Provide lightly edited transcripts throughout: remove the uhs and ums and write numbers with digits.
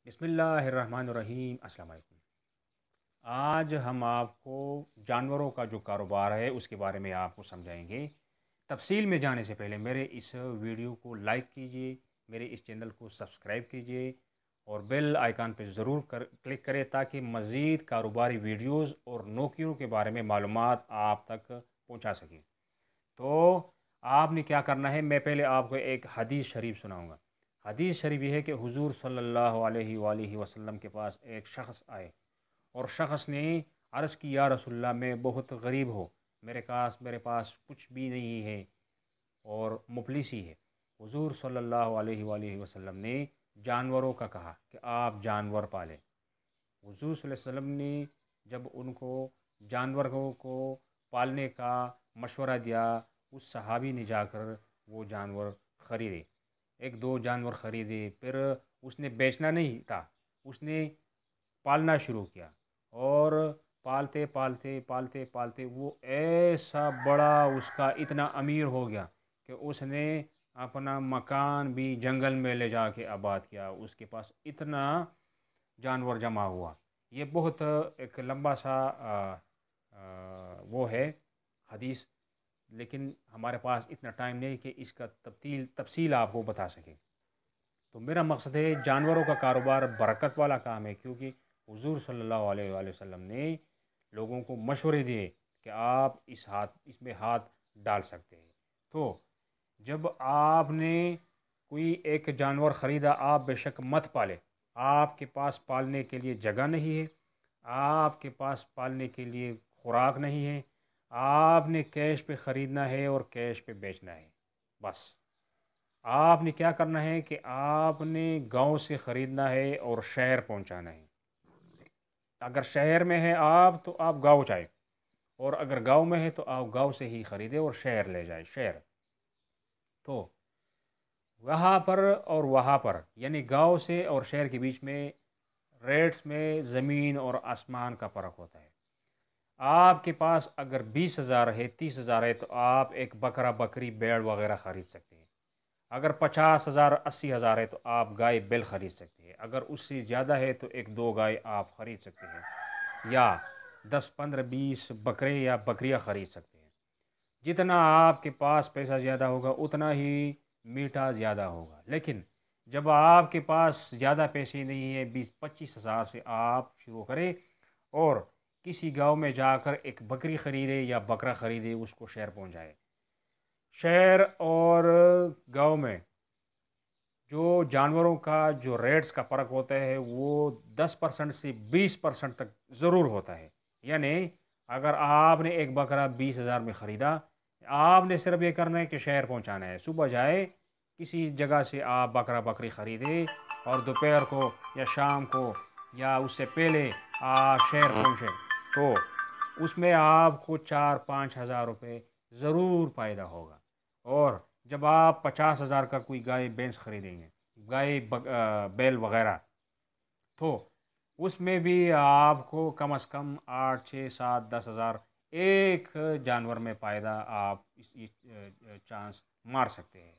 بسم اللہ الرحمن الرحیم۔ السلام علیکم۔ آج ہم آپ کو جانوروں کا جو کاروبار ہے اس کے بارے میں آپ کو سمجھائیں گے۔ تفصیل میں جانے سے پہلے میرے اس ویڈیو کو لائک کیجئے، میرے اس چینل کو سبسکرائب کیجئے اور بیل آئیکن پہ ضرور کلک کریں تاکہ مزید کاروباری ویڈیوز اور نوکریوں کے بارے میں معلومات آپ تک پہنچا سکیں۔ تو آپ نے کیا کرنا ہے، میں پہلے آپ کو ایک حدیث شریف سناؤں گا۔ حدیث شریف یہ ہے کہ حضور صلی اللہ علیہ وآلہ وسلم کے پاس ایک شخص آئے اور شخص نے عرض کی، یا رسول اللہ میں بہت غریب ہو، میرے پاس کچھ بھی نہیں ہے اور مفلسی ہے۔ حضور صلی اللہ علیہ وآلہ وسلم نے جانوروں کا کہا کہ آپ جانور پالیں۔ حضور صلی اللہ علیہ وسلم نے جب ان کو جانوروں کو پالنے کا مشورہ دیا، اس صحابی نے جا کر وہ جانور خریدے، ایک دو جانور خریدے، پھر اس نے بیچنا نہیں تھا، اس نے پالنا شروع کیا اور پالتے پالتے پالتے پالتے وہ ایسا بڑا، اس کا اتنا امیر ہو گیا کہ اس نے اپنا مکان بھی جنگل میں لے جا کے آباد کیا۔ اس کے پاس اتنا جانور جمع ہوا۔ یہ بہت ایک لمبا سا وہ ہے حدیث، لیکن ہمارے پاس اتنا ٹائم نہیں کہ اس کا تفصیل آپ کو بتا سکیں۔ تو میرا مقصد ہے جانوروں کا کاروبار برکت والا کام ہے، کیونکہ حضور صلی اللہ علیہ وآلہ وسلم نے لوگوں کو مشورے دیے کہ آپ اس میں ہاتھ ڈال سکتے ہیں۔ تو جب آپ نے کوئی ایک جانور خریدا، آپ بے شک مت پالے۔ آپ کے پاس پالنے کے لیے جگہ نہیں ہے، آپ کے پاس پالنے کے لیے خوراک نہیں ہے، آپ نے کیش پہ خریدنا ہے اور کیش پہ بیچنا ہے۔ بس آپ نے کیا کرنا ہے کہ آپ نے گاؤں سے خریدنا ہے اور شہر پہنچانا ہے۔ اگر شہر میں ہے آپ تو آپ گاؤں جائیں، اور اگر گاؤں میں ہے تو آپ گاؤں سے ہی خریدیں اور شہر لے جائیں۔ شہر تو وہاں پر اور وہاں پر، یعنی گاؤں سے اور شہر کے بیچ میں ریٹس میں زمین اور آسمان کا فرق ہوتا ہے۔ آپ کے پاس اگر 20,000 ہے، 30,000 ہے، تو آپ ایک بکرا، بکری، بیڑ وغیرہ خرید سکتے ہیں۔ اگر 50,000 80,000 ہے تو آپ گائے بیل خرید سکتے ہیں۔ اگر اس سے زیادہ ہے تو ایک دو گائے آپ خرید سکتے ہیں، یا 10 15 20 بکرے یا بکریاں خرید سکتے ہیں۔ جتنا آپ کے پاس پیسہ زیادہ ہوگا اتنا ہی میٹھا زیادہ ہوگا۔ لیکن جب آپ کے پاس زیادہ پیسے نہیں ہیں، 20 25 ہزار سے آپ شروع کریں اور کسی گاؤں میں جا کر ایک بکری خریدے یا بکرا خریدے، اس کو شہر پہنچائے۔ شہر اور گاؤں میں جو جانوروں کا جو ریٹس کا فرق ہوتا ہے وہ 10% سے 20% تک ضرور ہوتا ہے۔ یعنی اگر آپ نے ایک بکرا 20,000 میں خریدا، آپ نے صرف یہ کرنا ہے کہ شہر پہنچانا ہے۔ صبح جائے کسی جگہ سے آپ بکرا بکری خریدے اور دوپہر کو یا شام کو یا اس سے پہلے آپ شہر پہنچے، تو اس میں آپ کو 4 5 ہزار روپے ضرور فائدہ ہوگا۔ اور جب آپ 50,000 کا کوئی گائے بھینس خریدیں گے، گائے بیل وغیرہ، تو اس میں بھی آپ کو کم از کم 8 6 7 10 ہزار ایک جانور میں فائدہ آپ چانس مار سکتے ہیں۔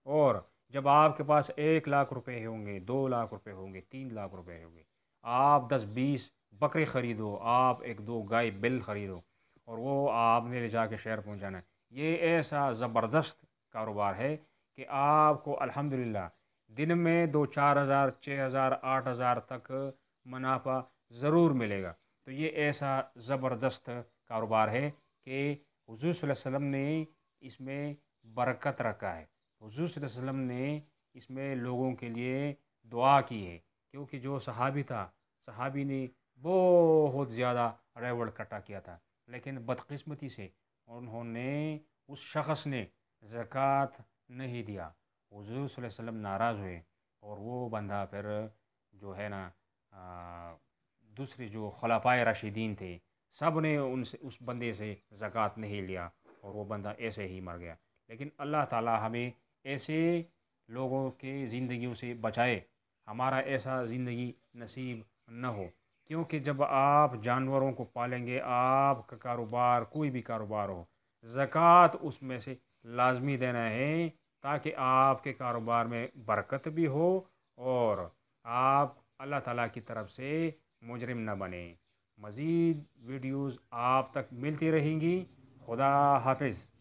اور جب آپ کے پاس 1 لاکھ روپے ہوں گے، 2 لاکھ روپے ہوں گے، 3 لاکھ روپے ہوں گے، آپ 10 20 بکرے خریدو، آپ ایک دو گائے بیل خریدو اور وہ آپ نے لے جا کے شہر پہنچانا ہے۔ یہ ایسا زبردست کاروبار ہے کہ آپ کو الحمدللہ دن میں 2 4 ہزار 6 ہزار 8 ہزار تک منافع ضرور ملے گا۔ تو یہ ایسا زبردست کاروبار ہے کہ حضور صلی اللہ علیہ وسلم نے اس میں برکت رکھا ہے۔ حضور صلی اللہ علیہ وسلم نے اس میں لوگوں کے لیے دعا کی ہے، کیونکہ جو صحابی تھا، صحابی نے بہت زیادہ ریوڑ کٹا کیا تھا، لیکن بدقسمتی سے انہوں نے اس شخص نے زکوٰۃ نہیں دیا۔ حضور صلی اللہ علیہ وسلم ناراض ہوئے اور وہ بندہ پھر جو ہے نا دوسرے جو خلفائے راشدین تھے، سب نے اس بندے سے زکوٰۃ نہیں لیا اور وہ بندہ ایسے ہی مر گیا۔ لیکن اللہ تعالی ہمیں ایسے لوگوں کے زندگیوں سے بچائے، ہمارا ایسا زندگی نصیب نہ ہو، کیونکہ جب آپ جانوروں کو پالیں گے، آپ کا کاروبار کوئی بھی کاروبار ہو، زکوٰۃ اس میں سے لازمی دینا ہے، تاکہ آپ کے کاروبار میں برکت بھی ہو اور آپ اللہ تعالیٰ کی طرف سے مجرم نہ بنیں۔ مزید ویڈیوز آپ تک ملتی رہیں گی۔ خدا حافظ۔